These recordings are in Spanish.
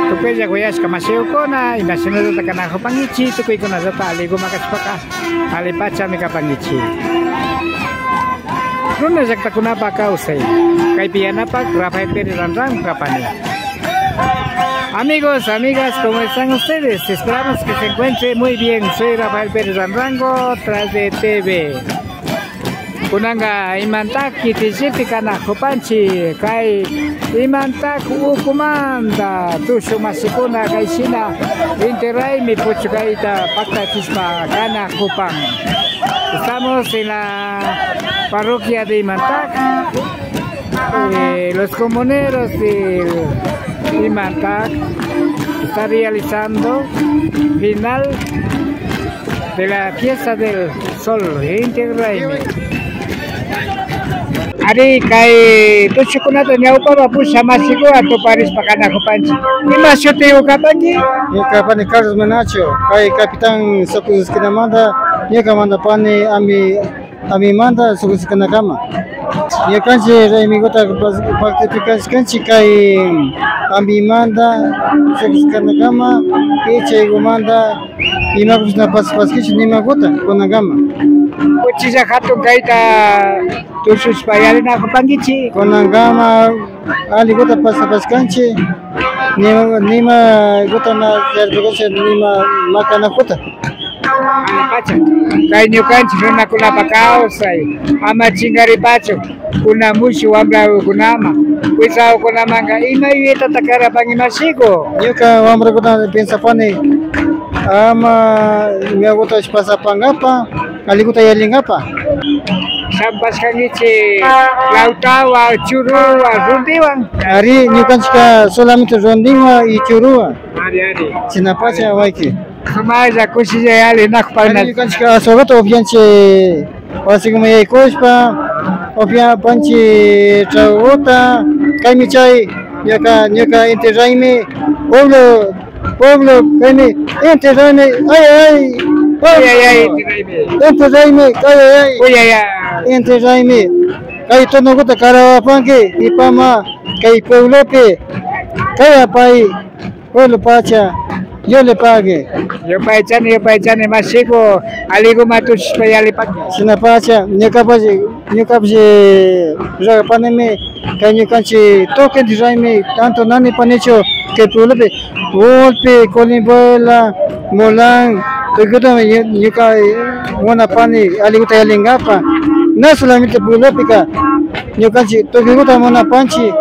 Tukuy jaguyas kamaseo kona inasinado ta kana kapangichi tukuy kona zata aligo makaspaka alipacha mi kapangichi. Runa zakta kuna baka usai. Kay piana pa Rafael Pérez Ranrang kapani. Amigos, amigas, ¿cómo están ustedes? Esperamos que se encuentre muy bien. Soy Rafael Pérez Ranrango, tras de TV. Kunanga imantak kitisipi kana kopanchi kai imantak ukumanda tushu masikuna kai sina interai mi puchukaita paktatisma kana kupang. Estamos en la parroquia de Imantac. Los comuneros de Imantac están realizando final de la fiesta del sol integraime. Ari kai tuchu kunata nyaupa bapu sama siku atau Paris pakana kupanci. Ima syuting kapangi? Ya kapani Carlos Menacho, kai kapitan Sokus Kinamanda, ya kamanda pani ami manda Sokus Kinakama. Ya kanji Raimi Gota participasi kanji kai ami manda Sokus Kinakama, iche gumanda ima kusna pas kichi nima gota konagama. Kuchisa katong kaita tusus payali na kapangichi. Konagama ali gota pas kanji nima gota na jarbegoche nima makana gota. Pacha, kay nyukanchi runa kuna pakao say ama chingari pacho kuna mushu wambla kunama kuisa kuna manga ima yeta takara pangimasigo nyuka wambra gota pensa pane ama mia gota pasa pangapa ali gota yalingapa sampas kangichi lautawa churua rundiwan ari nyukanchika solamente rundiwa y churua ari sinapacha waiki Kumaja kushija yale nakupana. Kanchika sogato opianche wasiguma yai koshpa opia panchi traota kaimichai nyaka enterraime pueblo kaimi enterraime ay enterraime enterraime kai tono gota karawapanke ipama kai pueblope kaya pai pueblo pacha yo le pague. Yo paichane masiko aligo matus payali pak. Sinapacha nyakapaje paneme kanchi token design tanto nani panecho que pulope golpe colimbola molang teguta nyuka wana pani aligo tayalingapa no solamente pulopika nyukanchi tokeguta mona panchi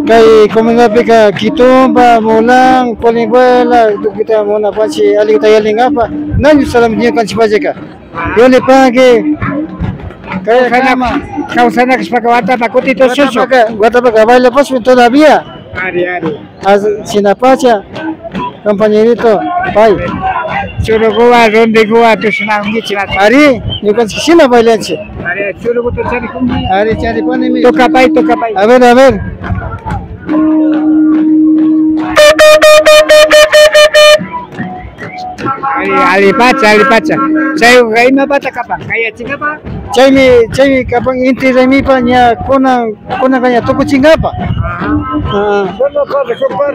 kai komenda pika kitomba molang colimbola kita mona panchi aligo tayalingapa nani solamente kanchi pajeka yo le pague Kaya kama kausana kesepakatan takuti itu susu. Gua baila pas todavía. Ari. Sinapacha compañerito, pai. Churugua, rondigua, tu senang gichina. Ari, yo kan sina bailanche. Ari, churugu tu cari kumbi. Ari cari panemi. Toca pai. A ver. Ali pacha. Saya kai ma pacha kapan? Kaya cingapa? Cai kapang inti remi pa nya kona kanya toko cingapa. Super.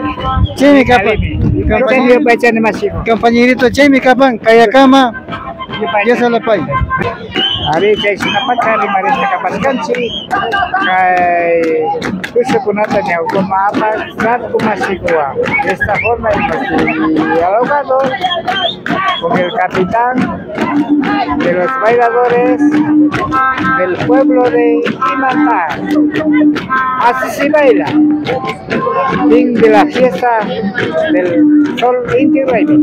Cai kapang. Kampanye pacha ni masiko. Compañerito cai kapang kaya kama. Ya salah pai. Hari cai sinapacha ni marista kapaskan si kai kusu kunata ni ukoma apa satu masikua. De esta forma hemos dialogado con el capitán de los bailadores del pueblo de Imantac. Así se baila. Fin de la fiesta del sol integraime.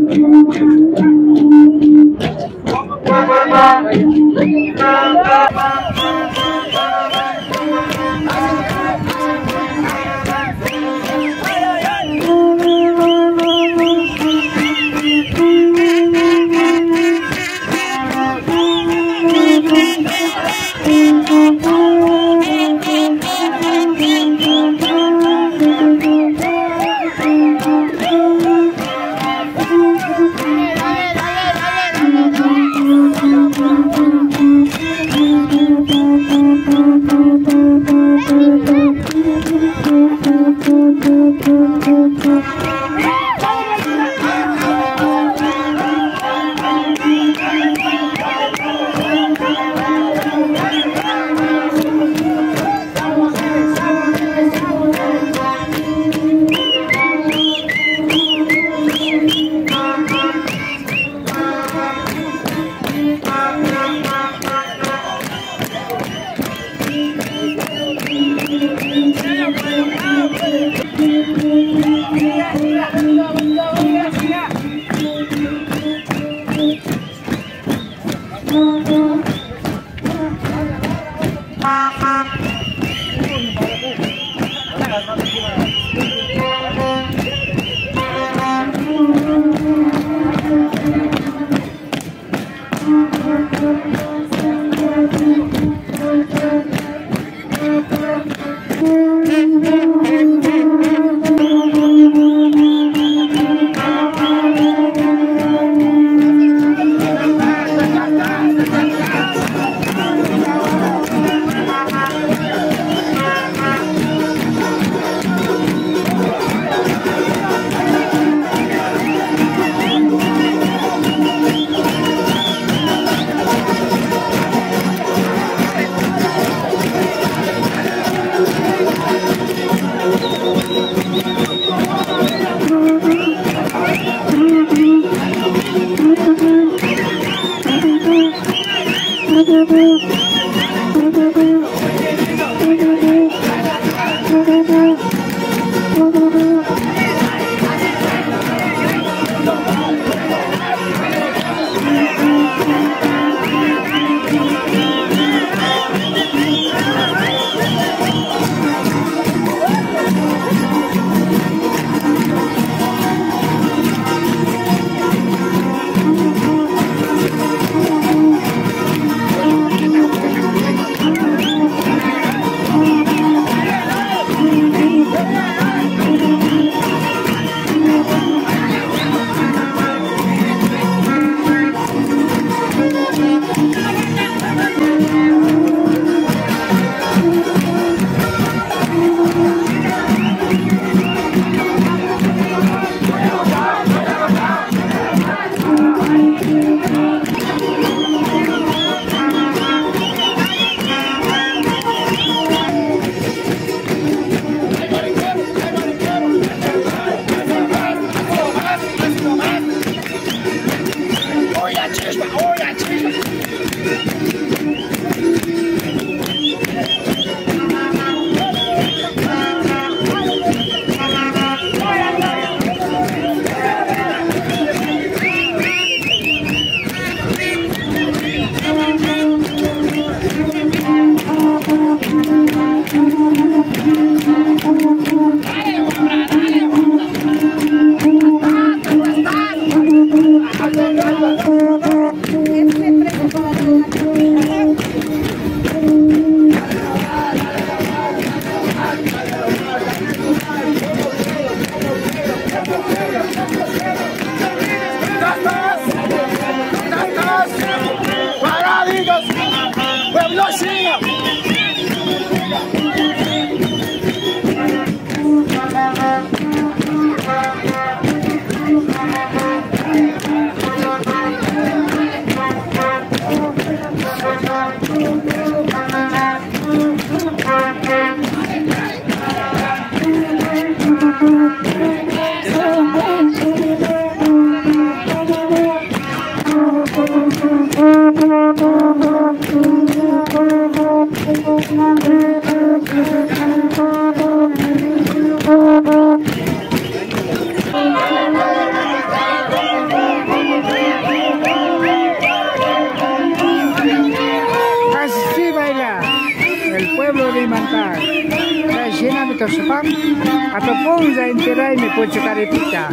ataupun sa intiray may po karipita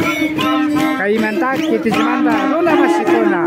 kay mantak kiti simanda rula masikona.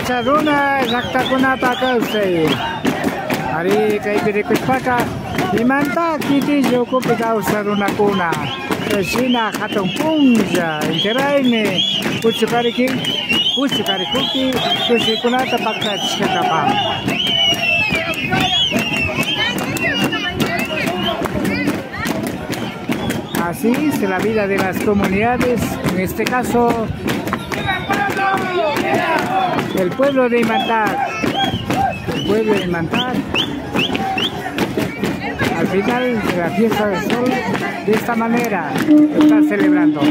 saruna rakta kunapa kausay. Ari kay birikut paka imanta kiti joko pikaw saruna kuna. Sina katong pungja interaine kuchukari kuki kunata pakta chikapam. Así es la vida de las comunidades, en este caso el pueblo de Imantag. El pueblo de Imantag, al final de la fiesta del sol, de esta manera está celebrando.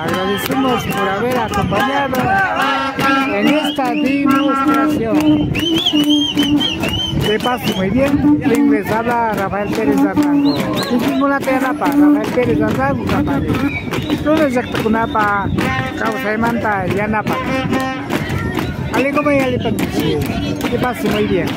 Agradecemos por haber acompañado en esta demostración. Que pase muy bien. Quien les habla, Rafael Pérez Arrango. Una terapa, Rafael Pérez Arrango, Capari. Todo es Kunapa, Causa de Manta, Yanapa. Ale como ya le permiso. Que pase muy bien.